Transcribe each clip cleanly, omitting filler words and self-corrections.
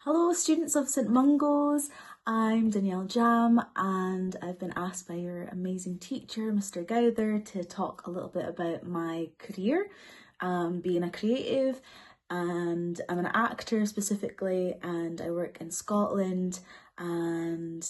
Hello students of St Mungo's, I'm Danielle Jam and I've been asked by your amazing teacher Mr Gowther to talk a little bit about my career, being a creative, and I'm an actor specifically and I work in Scotland. And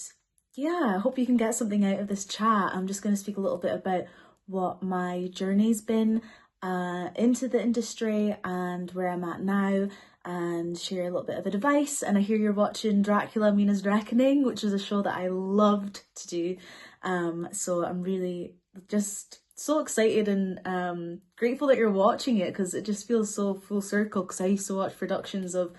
yeah, I hope you can get something out of this chat. I'm just going to speak a little bit about what my journey's been into the industry and where I'm at now, and share a little bit of advice. And I hear you're watching Dracula Mina's Reckoning, which is a show that I loved to do. So I'm really just so excited and grateful that you're watching it, because it just feels so full circle, because I used to watch productions of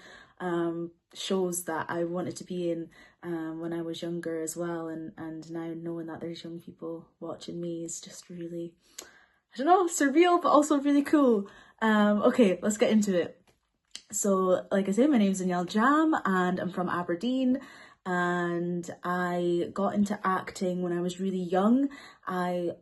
shows that I wanted to be in when I was younger as well, and now knowing that there's young people watching me is just really, I don't know, surreal but also really cool. Okay, let's get into it. So like I say, my name is Danielle Jam and I'm from Aberdeen, and I got into acting when I was really young. There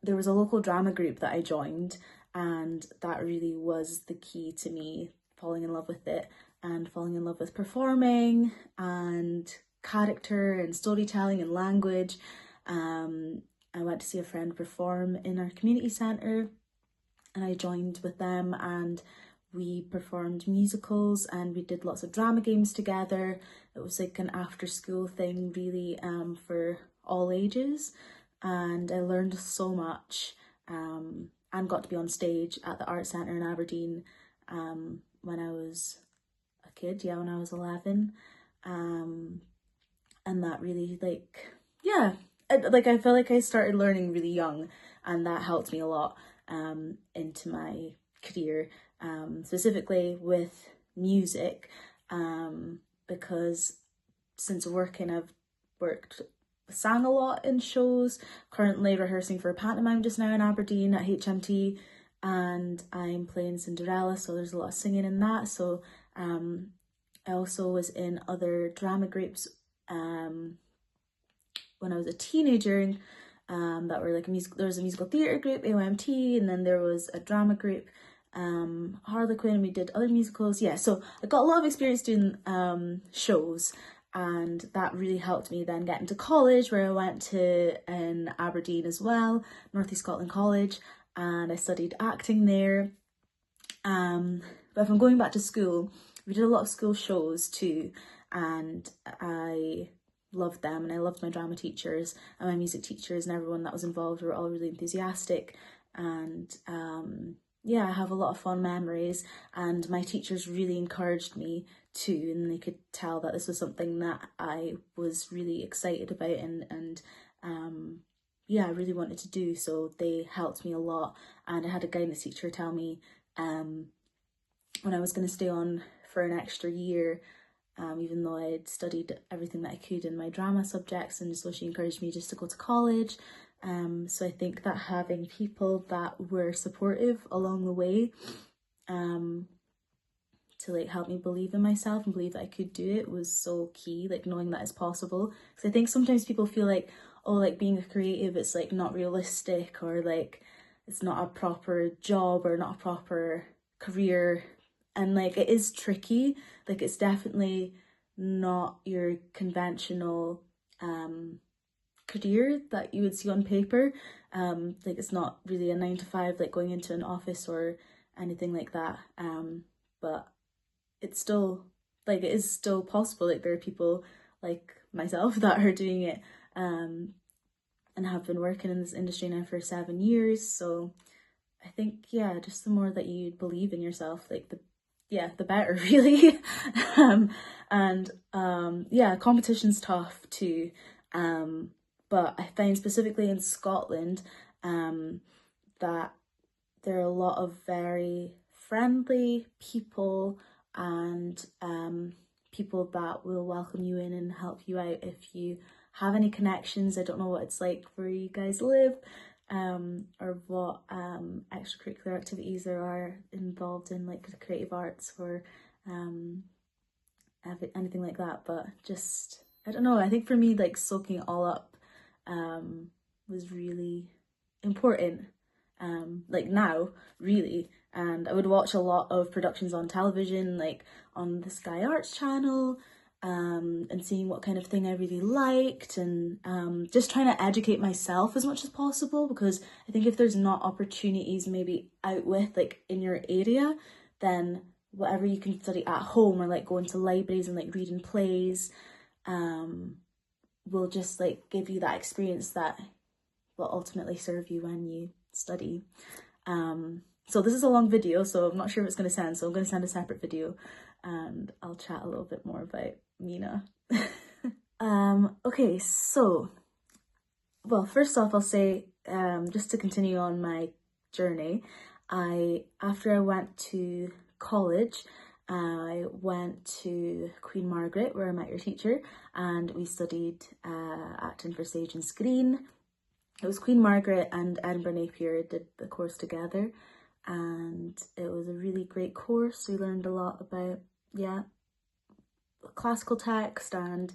was a local drama group that I joined, and that really was the key to me falling in love with it and falling in love with performing and character and storytelling and language. I went to see a friend perform in our community centre and I joined with them, and we performed musicals and we did lots of drama games together. It was like an after school thing really, for all ages, and I learned so much, and got to be on stage at the Art Centre in Aberdeen when I was a kid, when I was 11, and that really I feel like I started learning really young, and that helped me a lot into my career, specifically with music, because since working I've sang a lot in shows, currently rehearsing for a pantomime just now in Aberdeen at HMT, and I'm playing Cinderella, so there's a lot of singing in that. So I also was in other drama groups when I was a teenager, that were like there was a musical theatre group, AOMT, and then there was a drama group, Harlequin, and we did other musicals. So I got a lot of experience doing shows, and that really helped me then get into college, where I went to in Aberdeen as well, North East Scotland College, and I studied acting there. But if I'm going back to school, we did a lot of school shows too, and I loved them, and I loved my drama teachers and my music teachers, and everyone that was involved were all really enthusiastic, and I have a lot of fond memories, and my teachers really encouraged me too, and they could tell that this was something that I was really excited about and I really wanted to do, so they helped me a lot. And I had a guidance teacher tell me when I was going to stay on for an extra year, even though I had studied everything that I could in my drama subjects, and so she encouraged me just to go to college. So I think that having people that were supportive along the way, to like help me believe in myself and believe that I could do it, was so key, like knowing that it's possible. Because I think sometimes people feel like, oh, like being a creative, it's like not realistic, or like it's not a proper job or not a proper career. And like it is tricky, like it's definitely not your conventional career that you would see on paper. Like it's not really a 9 to 5, like going into an office or anything like that, but it's still, like, it is still possible. Like there are people like myself that are doing it, and have been working in this industry now for 7 years. So I think just the more that you believe in yourself, like the better really. Competition's tough too, but I find specifically in Scotland that there are a lot of very friendly people, and people that will welcome you in and help you out if you have any connections. I don't know what it's like where you guys live, or what extracurricular activities there are involved in, like the creative arts or anything like that, but just, I don't know, I think for me, like soaking it all up was really important, like now really, and I would watch a lot of productions on television, like on the Sky Arts channel, and seeing what kind of thing I really liked, and just trying to educate myself as much as possible, because I think if there's not opportunities maybe out with like in your area, then whatever you can study at home or like going to libraries and like reading plays will just like give you that experience that will ultimately serve you when you study. So this is a long video, so I'm not sure if it's going to send, so I'm going to send a separate video and I'll chat a little bit more about Mina. Okay, so, well, first off, I'll say, just to continue on my journey, after I went to college, I went to Queen Margaret, where I met your teacher, and we studied acting for stage and screen. It was Queen Margaret and Edinburgh Napier did the course together, and it was a really great course. We learned a lot about, yeah, classical text and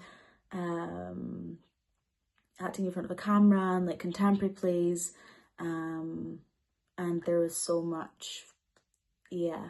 acting in front of a camera and like contemporary plays, and there was so much, yeah,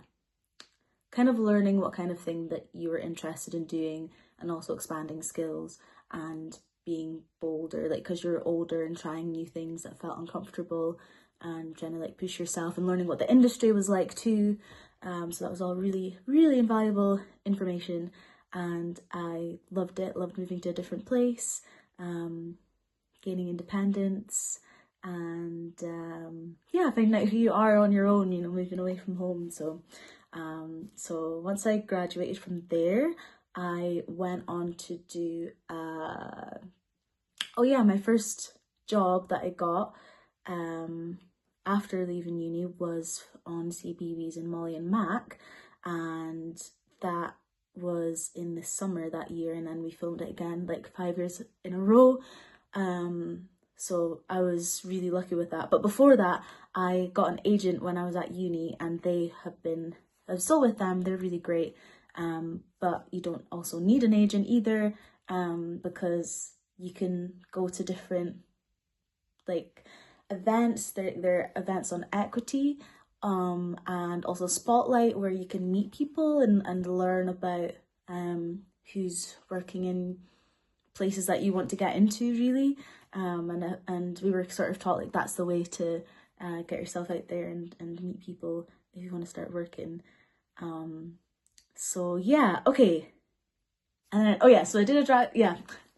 kind of learning what kind of thing that you were interested in doing, and also expanding skills and being bolder, like because you're older and trying new things that felt uncomfortable, and trying to like push yourself and learning what the industry was like too. So that was all really, really invaluable information, and I loved it, loved moving to a different place, gaining independence, and yeah, finding out who you are on your own, you know, moving away from home. So once I graduated from there, I went on to do oh yeah, my first job that I got after leaving uni was on CBeebies in Molly and Mac, and that was in the summer that year, and then we filmed it again like 5 years in a row. So I was really lucky with that. But before that, I got an agent when I was at uni, and I'm still with them, they're really great. But you don't also need an agent either, because you can go to different like events. There are events on Equity, and also Spotlight, where you can meet people and learn about who's working in places that you want to get into, really. And we were sort of taught like that's the way to get yourself out there and meet people if you want to start working. So yeah, okay. And then, oh yeah, so I did a drag, yeah,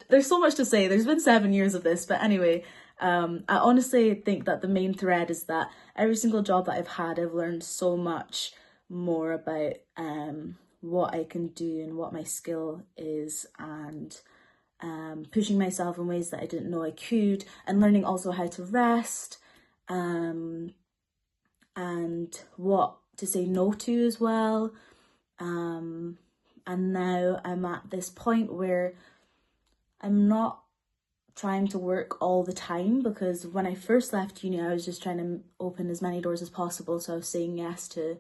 there's so much to say. There's been 7 years of this, but anyway, I honestly think that the main thread is that every single job that I've had, I've learned so much more about what I can do and what my skill is, and pushing myself in ways that I didn't know I could, and learning also how to rest, and what to say no to as well. And now I'm at this point where I'm not trying to work all the time, because when I first left uni, I was just trying to open as many doors as possible. So I was saying yes to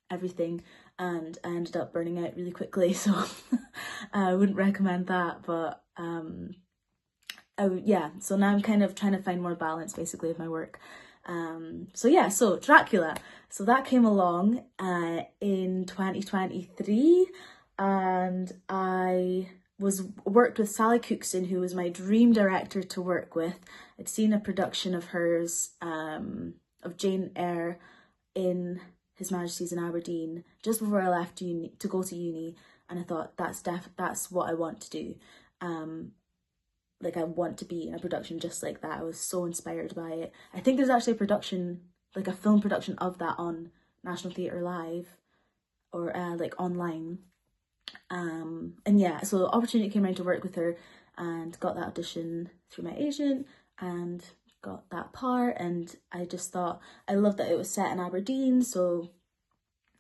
everything, and I ended up burning out really quickly. So I wouldn't recommend that. But yeah, so now I'm kind of trying to find more balance basically with my work. So yeah, so Dracula. So that came along in 2023, and I worked with Sally Cookson, who was my dream director to work with. I'd seen a production of hers, of Jane Eyre, in His Majesty's in Aberdeen just before I left uni to go to uni, and I thought that's what I want to do. Like I want to be in a production just like that. I was so inspired by it. I think there's actually a production, like a film production of that on National Theatre Live, or like online. And yeah, so the opportunity came around to work with her, and got that audition through my agent and got that part. And I just thought, I loved that it was set in Aberdeen, so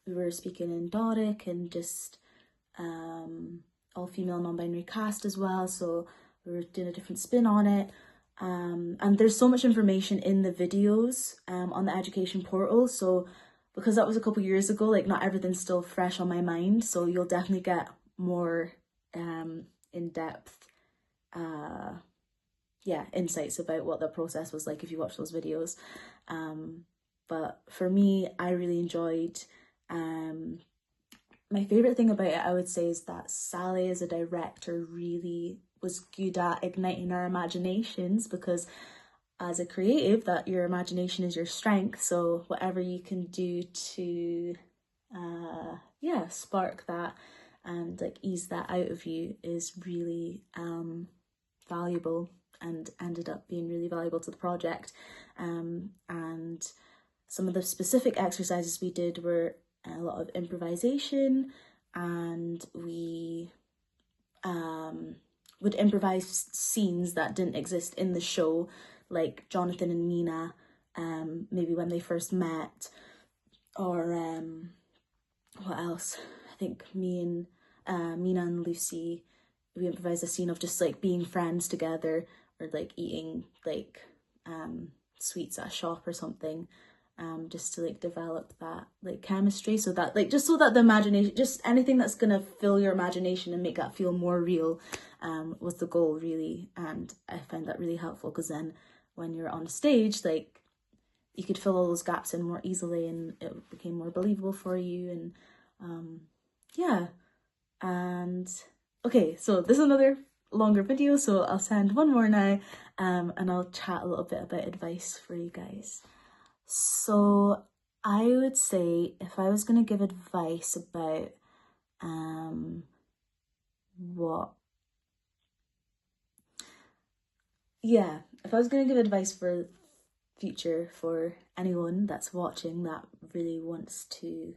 we were speaking in Doric, and just all female non-binary cast as well, so we were doing a different spin on it. And there's so much information in the videos on the education portal, so because that was a couple years ago, like not everything's still fresh on my mind, so you'll definitely get more in-depth yeah, insights about what the process was like if you watch those videos. but for me, I really enjoyed. My favourite thing about it, I would say, is that Sally as a director really was good at igniting our imaginations, because as a creative, that your imagination is your strength. So whatever you can do to spark that and like ease that out of you is really valuable, and ended up being really valuable to the project. And some of the specific exercises we did were a lot of improvisation, and we would improvise scenes that didn't exist in the show, like Jonathan and Mina, maybe when they first met, or what else? I think Mina and Lucy, we improvised a scene of just like being friends together, or like eating like sweets at a shop or something, just to like develop that like chemistry, so that like just so that the imagination, just anything that's gonna fill your imagination and make that feel more real, was the goal really. And I find that really helpful, because then when you're on stage, like you could fill all those gaps in more easily, and it became more believable for you. And and okay, so this is another longer video, so I'll send one more now, and I'll chat a little bit about advice for you guys. So I would say, if I was going to give advice about if I was going to give advice for future for anyone that's watching that really wants to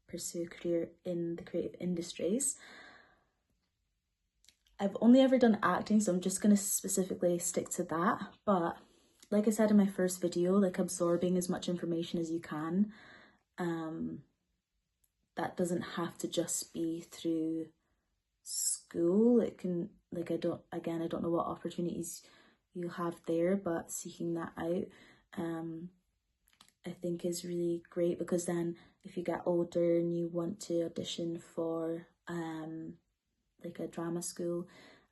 pursue a career in the creative industries, I've only ever done acting, so I'm just going to specifically stick to that. But like I said in my first video, like absorbing as much information as you can. That doesn't have to just be through school. It can, like, I don't know what opportunities you have there, but seeking that out, I think is really great, because then if you get older and you want to audition for like a drama school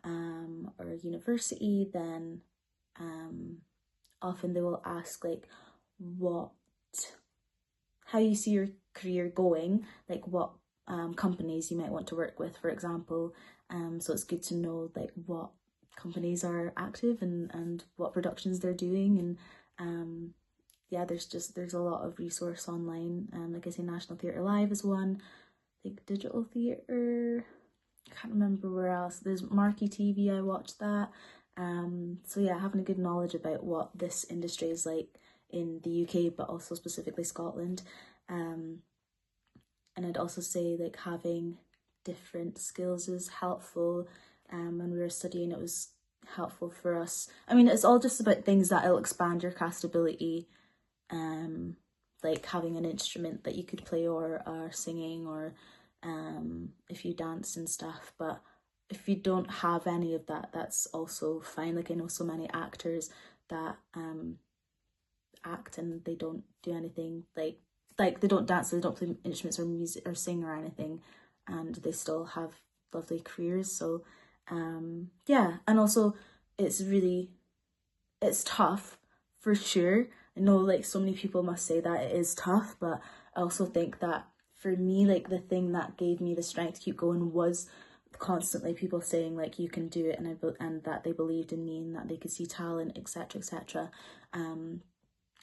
or a university, then often they will ask like how you see your career going, like what companies you might want to work with, for example. So it's good to know like what companies are active and what productions they're doing. And there's a lot of resource online. Like I say, National Theatre Live is one. I think Digital Theatre, I can't remember where else. There's Marquee TV, I watched that. So yeah, having a good knowledge about what this industry is like in the UK, but also specifically Scotland. And I'd also say like having different skills is helpful. When we were studying, it was helpful for us. I mean, it's all just about things that'll expand your castability, like having an instrument that you could play, or singing, or if you dance and stuff. But if you don't have any of that, that's also fine. Like I know so many actors that act and they don't do anything, like they don't dance, they don't play instruments or music or sing or anything, and they still have lovely careers. So and also it's tough for sure. I know like so many people must say that it is tough, but I also think that for me, like the thing that gave me the strength to keep going was constantly people saying like you can do it, and that they believed in me and that they could see talent, etc, etc.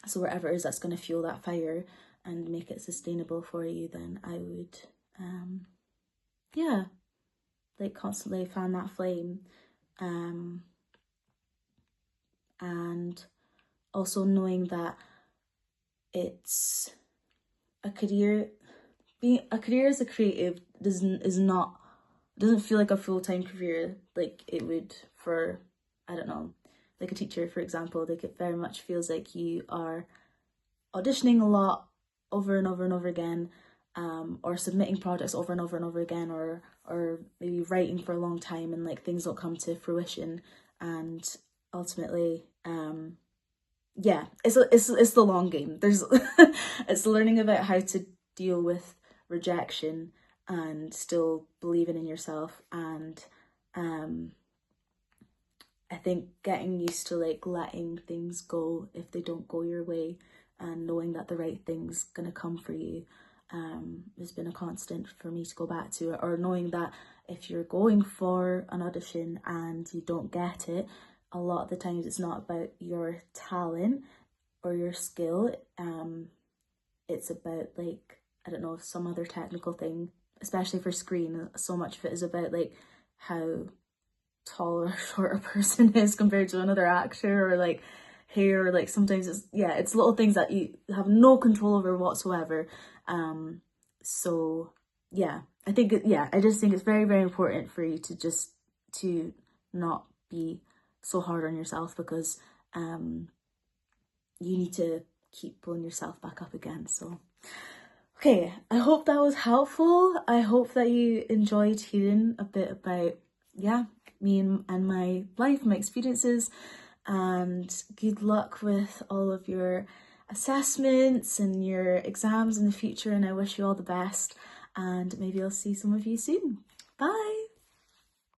So whatever it is that's going to fuel that fire and make it sustainable for you, then I would like constantly fan that flame. And also knowing that it's a career, being a career as a creative doesn't feel like a full-time career like it would for, I don't know, like a teacher, for example. Like it very much feels like you are auditioning a lot over and over and over again, or submitting projects over and over and over again, or maybe writing for a long time and like things don't come to fruition. And ultimately, it's the long game. There's it's learning about how to deal with rejection and still believing in yourself. And I think getting used to like letting things go if they don't go your way, and knowing that the right thing's gonna come for you has been a constant for me to go back to. Or knowing that if you're going for an audition and you don't get it, a lot of the times it's not about your talent or your skill, it's about like, I don't know, some other technical thing, especially for screen. So much of it is about like how tall or short a person is compared to another actor, or like hair, or like sometimes it's little things that you have no control over whatsoever. So yeah, I think I just think it's very, very important for you to not be so hard on yourself, because you need to keep pulling yourself back up again. So okay, I hope that was helpful. I hope that you enjoyed hearing a bit about me and my life, my experiences, and good luck with all of your assessments and your exams in the future, and I wish you all the best, and maybe I'll see some of you soon. Bye!